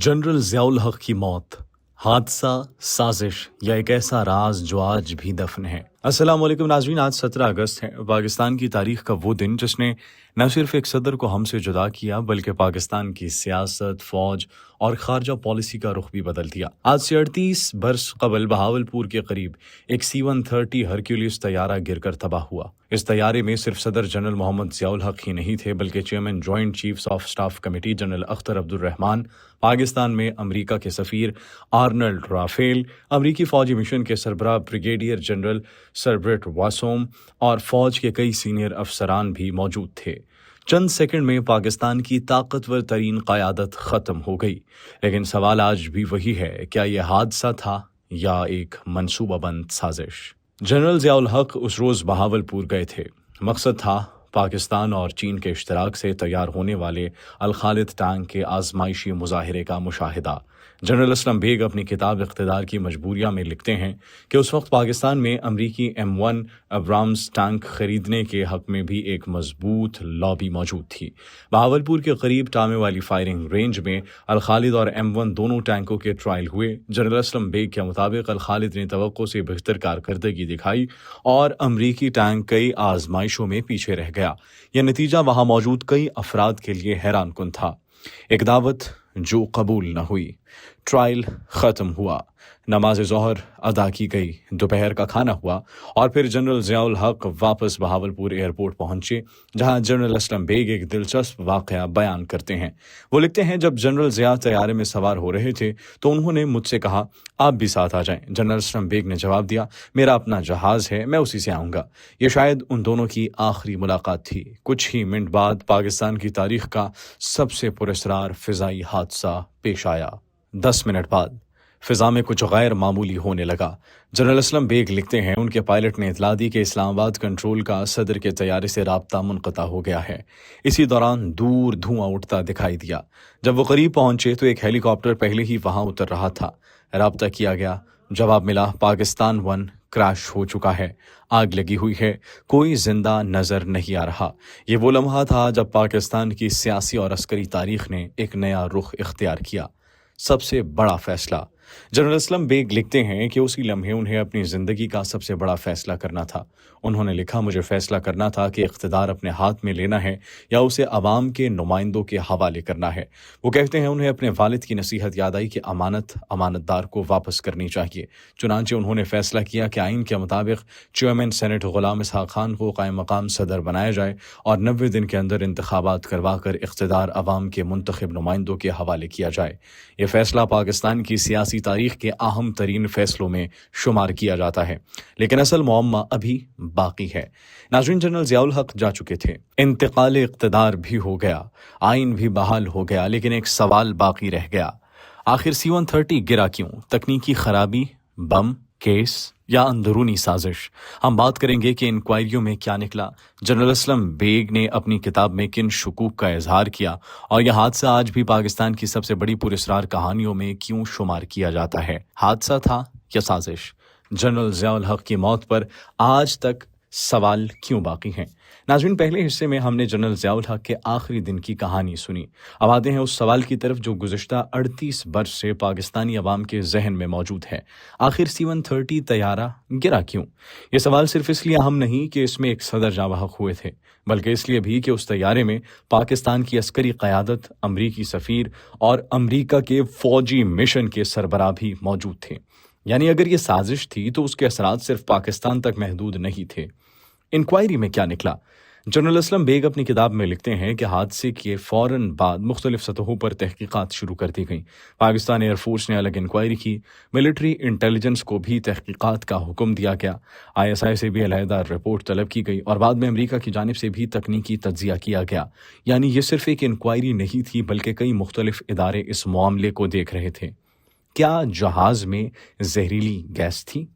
General Ziaul हक की मौत, हादसा, साजिश या एक ऐसा राज जो आज भी दफन है। अस्सलाम वालेकुम नाज़रीन, आज 17 अगस्त है। पाकिस्तान की तारीख का वो दिन जिसने न सिर्फ एक सदर को हमसे जुदा किया बल्कि पाकिस्तान की सियासत, फौज और खारजा पॉलिसी का रुख भी बदल दिया। आज से 38 बरस कबल बहावलपुर के करीब एक C-130 हरक्यूलिस तैयारा गिरकर तबाह हुआ। इस तैयारे में सिर्फ सदर जनरल मोहम्मद ज़ियाउल हक ही नहीं थे बल्कि chairman joint chiefs of staff committee general Akhtar Abdul Rahman, Pakistan में अमरीका के सफ़ीर आर्नल्ड राफेल, अमरीकी फ़ौजी मिशन के सरबराह ब्रिगेडियर जनरल सर ब्रेट वासोम और फ़ौज के कई सीनियर अफसरान भी मौजूद थे। चंद सेकंड में पाकिस्तान की ताकतवर तरीन क़यादत ख़त्म हो गई, लेकिन सवाल आज भी वही है, क्या यह हादसा था या एक मनसूबाबंद साजिश? जनरल ज़ियाउल हक उस रोज़ बहावलपुर गए थे। मकसद था पाकिस्तान और चीन के इश्तराक से तैयार होने वाले अल खालिद टैंक के आजमाइशी मुजाहिरे का मुशाहिदा। जनरल असलम बेग अपनी किताब इक़्तिदार की मजबूरियाँ में लिखते हैं कि उस वक्त पाकिस्तान में अमरीकी M1 अब्राम्स टैंक खरीदने के हक में भी एक मजबूत लॉबी मौजूद थी। बहावलपुर के करीब टामे वाली फायरिंग रेंज में अल खालिद और M1 दोनों टैंकों के ट्रायल हुए। जनरल असलम बेग के मुताबिक अल खालिद ने तवक्को से बेहतर कारकर्दगी दिखाई और अमरीकी टैंक कई आजमाइशों में पीछे रह गया। यह नतीजा वहाँ मौजूद कई अफराद के लिए हैरान कुन था। एक दावत जो कबूल न हुई, ट्रायल ख़त्म हुआ, नमाज ज़ोहर अदा की गई, दोपहर का खाना हुआ और फिर जनरल ज़ियाउल हक वापस बहावलपुर एयरपोर्ट पहुंचे, जहां जनरल असलम बेग एक दिलचस्प वाक़या बयान करते हैं। वो लिखते हैं, जब जनरल ज़िया तैयारे में सवार हो रहे थे तो उन्होंने मुझसे कहा, आप भी साथ आ जाएं। जनरल असलम बेग ने जवाब दिया, मेरा अपना जहाज़ है, मैं उसी से आऊँगा। ये शायद उन दोनों की आखिरी मुलाकात थी। कुछ ही मिनट बाद पाकिस्तान की तारीख का सबसे पुरस्कार फ़िज़ाई हादसा पेश आया। 10 मिनट बाद फिजा में कुछ गैर मामूली होने लगा। जनरल असलम बेग लिखते हैं, उनके पायलट ने इतला दी कि इस्लामाबाद कंट्रोल का सदर के तैयारे से राब्ता मुनक़ता हो गया है। इसी दौरान दूर धुआं उठता दिखाई दिया। जब वो करीब पहुंचे तो एक हेलीकॉप्टर पहले ही वहां उतर रहा था। राब्ता किया गया, जवाब मिला, पाकिस्तान 1 क्रैश हो चुका है, आग लगी हुई है, कोई जिंदा नजर नहीं आ रहा। ये वो लम्हा था जब पाकिस्तान की सियासी और अस्करी तारीख ने एक नया रुख इख्तियार किया। सबसे बड़ा फैसला। जनरल असलम बेग लिखते हैं कि उसी लम्हे उन्हें अपनी ज़िंदगी का सबसे बड़ा फैसला करना था। उन्होंने लिखा, मुझे फैसला करना था कि इख्तिदार अपने हाथ में लेना है या उसे अवाम के नुमाइंदों के हवाले करना है। वो कहते हैं, उन्हें अपने वालिद की नसीहत याद आई कि अमानत अमानतदार को वापस करनी चाहिए। चुनांचे उन्होंने फैसला किया कि आइन के मुताबिक चेयरमैन सेनेट गुलाम इसहाक खान को कायम मकाम सदर बनाया जाए और 90 दिन के अंदर इंतखाबात करवा कर इख्तिदार अवाम के मुंतखब नुमाइंदों के हवाले किया जाए। यह फैसला पाकिस्तान की सियासी तारीख के अहम तरीन फैसलों में शुमार किया जाता है, लेकिन असल मुअम्मा अभी बाकी है। नाज़रीन, जनरल ज़ियाउल हक जा चुके थे, इंतकाल इक़्तिदार भी हो गया, आइन भी बहाल हो गया, लेकिन एक सवाल बाकी रह गया, आखिर C-130 गिरा क्यों? तकनीकी खराबी, बम, केस या अंदरूनी साजिश? हम बात करेंगे कि इंक्वायरियों में क्या निकला, जनरल असलम बेग ने अपनी किताब में किन शुकूक का इजहार किया और यह हादसा आज भी पाकिस्तान की सबसे बड़ी पुरस्कार कहानियों में क्यों शुमार किया जाता है। हादसा था या साजिश? जनरल ज़ियाउल हक की मौत पर आज तक सवाल क्यों बाकी हैं? नाज़रीन, पहले हिस्से में हमने जनरल ज़ियाउल हक के आखिरी दिन की कहानी सुनी। अब आते हैं उस सवाल की तरफ जो गुज़िश्ता 38 बरस से पाकिस्तानी अवाम के जहन में मौजूद है। आखिर C-130 तैयारा गिरा क्यों? ये सवाल सिर्फ इसलिए अहम नहीं कि इसमें एक सदर जाँ-बहक हुए थे, बल्कि इसलिए भी कि उस तैयारे में पाकिस्तान की अस्करी क़यादत, अमरीकी सफ़ीर और अमरीका के फ़ौजी मिशन के सरबराह भी मौजूद थे। यानी अगर ये साजिश थी तो उसके असरात सिर्फ पाकिस्तान तक महदूद नहीं थे। इंक्वायरी में क्या निकला? जनरल असलम बेग अपनी किताब में लिखते हैं कि हादसे के फ़ौरन बाद मुख्तलिफ सतहों पर तहकीकात शुरू कर दी गई। पाकिस्तान एयरफोर्स ने अलग इंक्वायरी की, मिलिट्री इंटेलिजेंस को भी तहकीकात का हुक्म दिया गया, ISI से भी अलहदा रिपोर्ट तलब की गई और बाद में अमरीका की जानिब से भी तकनीकी तज्जिया किया गया। यानी ये सिर्फ एक इंक्वायरी नहीं थी बल्कि कई मुख्तलिफ इदारे इस मामले को देख रहे थे। क्या जहाज़ में जहरीली गैस थी?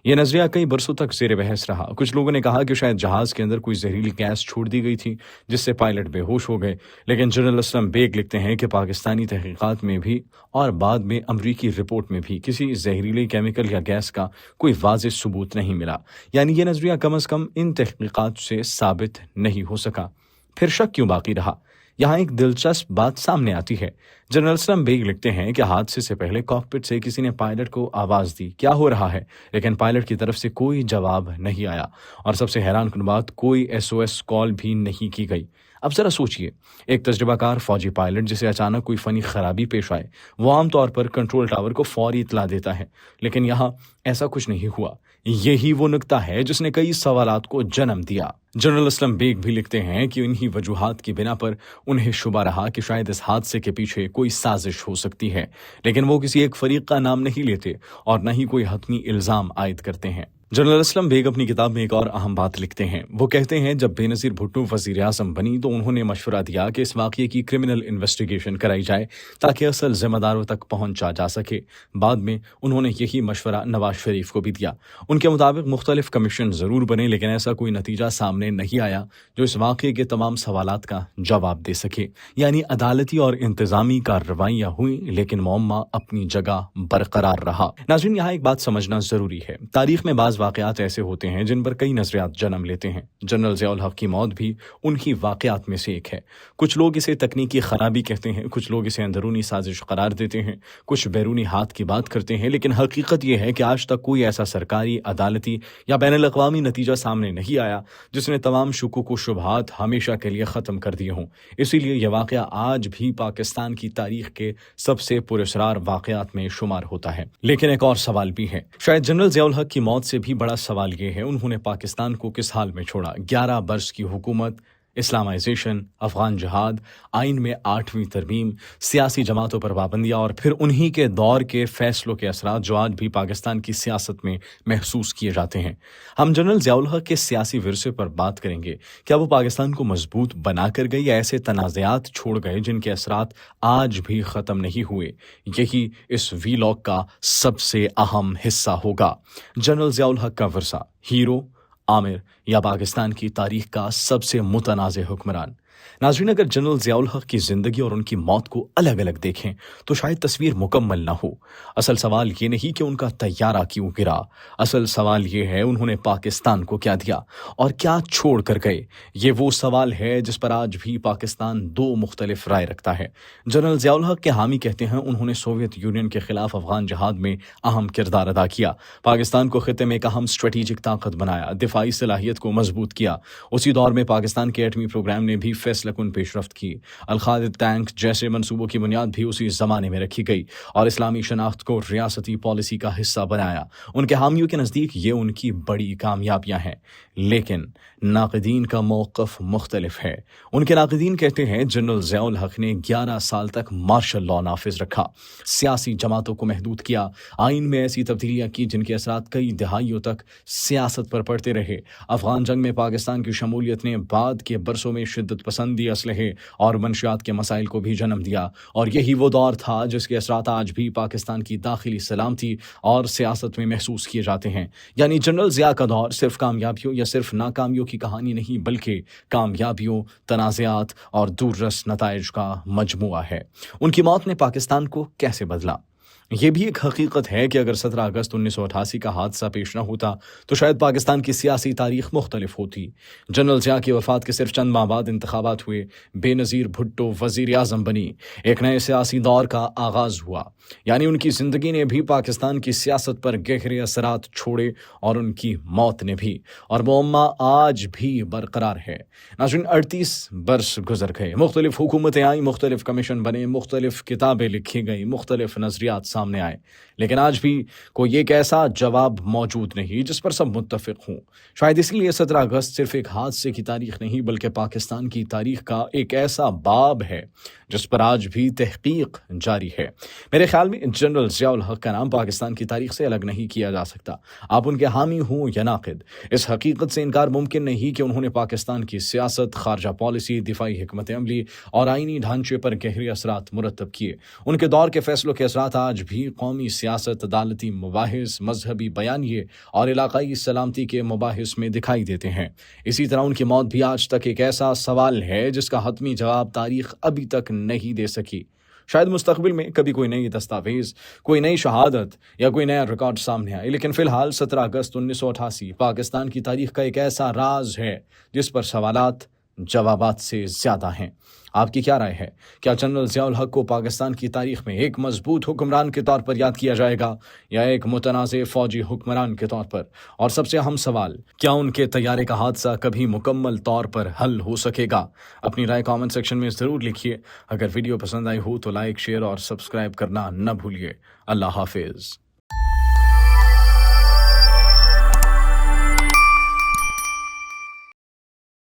यह नजरिया कई बरसों तक ज़ेर बहस रहा। कुछ लोगों ने कहा कि शायद जहाज़ के अंदर कोई जहरीली गैस छोड़ दी गई थी जिससे पायलट बेहोश हो गए, लेकिन जनरल असलम बेग लिखते हैं कि पाकिस्तानी तहकीकात में भी और बाद में अमरीकी रिपोर्ट में भी किसी जहरीले केमिकल या गैस का कोई वाज़ेह सबूत नहीं मिला। यानी यह नजरिया कम अज़ कम इन तहकीकात से साबित नहीं हो सका। फिर शक क्यों बाकी रहा? यहाँ एक दिलचस्प बात सामने आती है। जनरल असलम बेग लिखते हैं कि हादसे से पहले कॉकपिट से किसी ने पायलट को आवाज दी, क्या हो रहा है, लेकिन पायलट की तरफ से कोई जवाब नहीं आया और सबसे हैरानकुन बात, कोई SOS कॉल भी नहीं की गई। अब जरा सोचिए, एक तजुर्बाकार फौजी पायलट जिसे अचानक कोई फनी खराबी पेश आए, वो आमतौर पर कंट्रोल टावर को फौरी इतला देता है, लेकिन यहाँ ऐसा कुछ नहीं हुआ। यही वो नुक्ता है जिसने कई सवालात को जन्म दिया। जनरल असलम बेग भी लिखते हैं कि इन्हीं वजूहात की बिना पर उन्हें शुबा रहा कि शायद इस हादसे के पीछे कोई साजिश हो सकती है, लेकिन वो किसी एक फरीक का नाम नहीं लेते और न ही कोई हतमी इल्जाम आयद करते हैं। जनरल असलम बेग अपनी किताब में एक और अहम बात लिखते हैं। वो कहते हैं, जब बेनज़ीर भुट्टो वज़ीर आज़म बनी तो उन्होंने मशवरा दिया कि इस वाक़ये की क्रिमिनल इन्वेस्टिगेशन कराई जाए ताकि असल ज़िम्मेदारों तक पहुंचा जा सके। बाद में उन्होंने यही मशवरा नवाज शरीफ को भी दिया। उनके मुताबिक मुख्तलिफ कमीशन ज़रूर बने, लेकिन ऐसा कोई नतीजा सामने नहीं आया जो इस वाक़ये के तमाम सवालात का जवाब दे सके। यानी अदालती और इंतज़ामी कार्रवाइयाँ हुई, लेकिन मुअम्मा अपनी जगह बरकरार रहा। नाज़रीन, यहाँ एक बात समझना ज़रूरी है। तारीख में बाज़ वाक़यात ऐसे होते हैं जिन पर कई नज़रियात जन्म लेते हैं। जनरल ज़ियाउल हक़ की मौत भी उनकी वाक़यात में से एक है। कुछ लोग इसे तकनीकी खराबी कहते हैं, कुछ लोग इसे अंदरूनी साजिश करार देते हैं, कुछ बैरूनी हाथ की बात करते हैं, लेकिन हकीकत यह है कि आज तक कोई ऐसा सरकारी, अदालती या बैनुल-अक़वामी नतीजा सामने नहीं आया जिसने तमाम शुकूक व शुबहात हमेशा के लिए ख़त्म कर दिए हों। इसीलिए यह वाक़या आज भी पाकिस्तान की तारीख के सबसे पुरअसरार वाक़यात में शुमार होता है। लेकिन एक और सवाल भी है। शायद जनरल ज़ियाउल हक़ की मौत से भी बड़ा सवाल यह है, उन्होंने पाकिस्तान को किस हाल में छोड़ा। 11 बरस की हुकूमत, इस्लामाइजेशन, अफगान जहाद, आइन में 8वीं तरमीम, सियासी जमातों पर पाबंदियाँ और फिर उन्हीं के दौर के फैसलों के असरात जो आज भी पाकिस्तान की सियासत में महसूस किए जाते हैं। हम जनरल ज़ियाउल हक़ के सियासी विरसे पर बात करेंगे। क्या वो पाकिस्तान को मजबूत बना कर गए या ऐसे तनाज़ात छोड़ गए जिनके असरात आज भी ख़त्म नहीं हुए? यही इस वीलॉग का सबसे अहम हिस्सा होगा। जनरल ज़ियाउल हक़ का विरसा, हीरो, आमिर या पाकिस्तान की तारीख का सबसे मुतनाज़ हुक्मरान। नाज़रीन, अगर जनरल ज़ियाउल हक़ की ज़िंदगी और उनकी मौत को अलग अलग देखें तो शायद तस्वीर मुकम्मल ना हो। असल सवाल ये नहीं कि उनका तैयारा क्यों गिरा, असल सवाल ये है उन्होंने पाकिस्तान को क्या दिया और क्या छोड़ कर गए। ये वो सवाल है जिस पर आज भी पाकिस्तान दो मुख्तलिफ राय रखता है। जनरल ज़ियाउल हक़ के हामी कहते हैं उन्होंने सोवियत यूनियन के खिलाफ अफगान जहाद में अहम किरदार अदा किया, पाकिस्तान को खिते में एक अहम स्ट्रेटेजिक ताकत बनाया, दिफाई सलाहियत को मजबूत किया। उसी दौर में पाकिस्तान के एटमी प्रोग्राम ने भी फैसलाकुन पेशरफ्त की। अल-क़ाइदा टैंक जैसे मंसूबों की बुनियाद भी उसी ज़माने में रखी गई और इस्लामी शनाख्त को रियासती पॉलिसी का हिस्सा बनाया। उनके हामियों के नज़दीक ये उनकी बड़ी कामयाबियां हैं, लेकिन नाक़दीन का मौक़िफ़ मुख्तलिफ है। उनके नाक़दीन कहते हैं जनरल ज़ियाउल हक़ ने 11 साल तक मार्शल लॉ नाफिज रखा, सियासी जमातों को महदूद किया, आइन में ऐसी तब्दीलियाँ की जिनके असरात कई दहाइयों तक सियासत पर पड़ते रहे। अफगान जंग में पाकिस्तान की शमूलियत ने बाद के बरसों में शिद्दत पसंदी, असलहे और मंशियात के मसाइल को भी जन्म दिया और यही वो दौर था जिसके असरात आज भी पाकिस्तान की दाखिली सलामती और सियासत में महसूस किए जाते हैं। यानी जनरल ज़िया का दौर सिर्फ कामयाबियों या सिर्फ नाकामियों की कहानी नहीं, बल्कि कामयाबियों, तनाज़ात और दूररस नताइज का मजमुआ है। उनकी मौत ने पाकिस्तान को कैसे बदला? ये भी एक हकीकत है कि अगर 17 अगस्त 1988 का हादसा पेश न होता तो शायद पाकिस्तान की सियासी तारीख मुख्तलिफ होती। जनरल ज़िया की वफ़ात के सिर्फ चंद माह बाद इंतखाबात हुए, बेनज़ीर भुट्टो वज़ीर आज़म बनी, एक नए सियासी दौर का आगाज़ हुआ। यानी उनकी ज़िंदगी ने भी पाकिस्तान की सियासत पर गहरे असरात छोड़े और उनकी मौत ने भी, और मुअम्मा आज भी बरकरार है। नाज़रीन, 38 बरस गुजर गए, मुख्तलिफ हुकूमतें आई, मुख्तलिफ कमीशन बने, मुख्तलिफ किताबें लिखी गई, मुख्तलिफ नज़रियात सामने आए, लेकिन आज भी कोई एक ऐसा जवाब मौजूद नहीं जिस पर सब मुत्तफिक हों। शायद इसलिए 17 अगस्त सिर्फ एक हादसे की तारीख नहीं बल्कि पाकिस्तान की तारीख का एक ऐसा बाब है जिस पर आज भी तहकीक जारी है। मेरे ख्याल में जनरल ज़ियाउल हक़ का नाम पाकिस्तान की तारीख से अलग नहीं किया जा सकता। आप उनके हामी हों या नाक़िद, इस हकीकत से इनकार मुमकिन नहीं कि उन्होंने पाकिस्तान की सियासत, खारजा पॉलिसी, दिफाई हिकमत अमली और आइनी ढांचे पर गहरे असरात मुरतब किए। उनके दौर के फैसलों के असरात आज भी कौमी सियासत, अदालती मुबाहिस, मजहबी बयानिए और इलाकाई सलामती के मुबाहिस में दिखाई देते हैं। इसी तरह उनकी मौत भी आज तक एक ऐसा सवाल है जिसका हतमी जवाब तारीख अभी तक नहीं दे सकी। शायद मुस्तकबिल में कभी कोई नई दस्तावेज, कोई नई शहादत या कोई नया रिकॉर्ड सामने आए, लेकिन फिलहाल 17 अगस्त 1988 पाकिस्तान की तारीख का एक ऐसा राज है जिस पर सवालात जवाबात से ज़्यादा हैं। आपकी क्या राय है? क्या जनरल ज़ियाउल हक को पाकिस्तान की तारीख में एक मजबूत हुक्मरान के तौर पर याद किया जाएगा या एक मुतनाज़ फ़ौजी हुक्मरान के तौर पर? और सबसे अहम सवाल, क्या उनके तैयारे का हादसा कभी मुकम्मल तौर पर हल हो सकेगा? अपनी राय कमेंट सेक्शन में ज़रूर लिखिए। अगर वीडियो पसंद आई हो तो लाइक, शेयर और सब्सक्राइब करना न भूलिए। अल्लाह हाफिज़।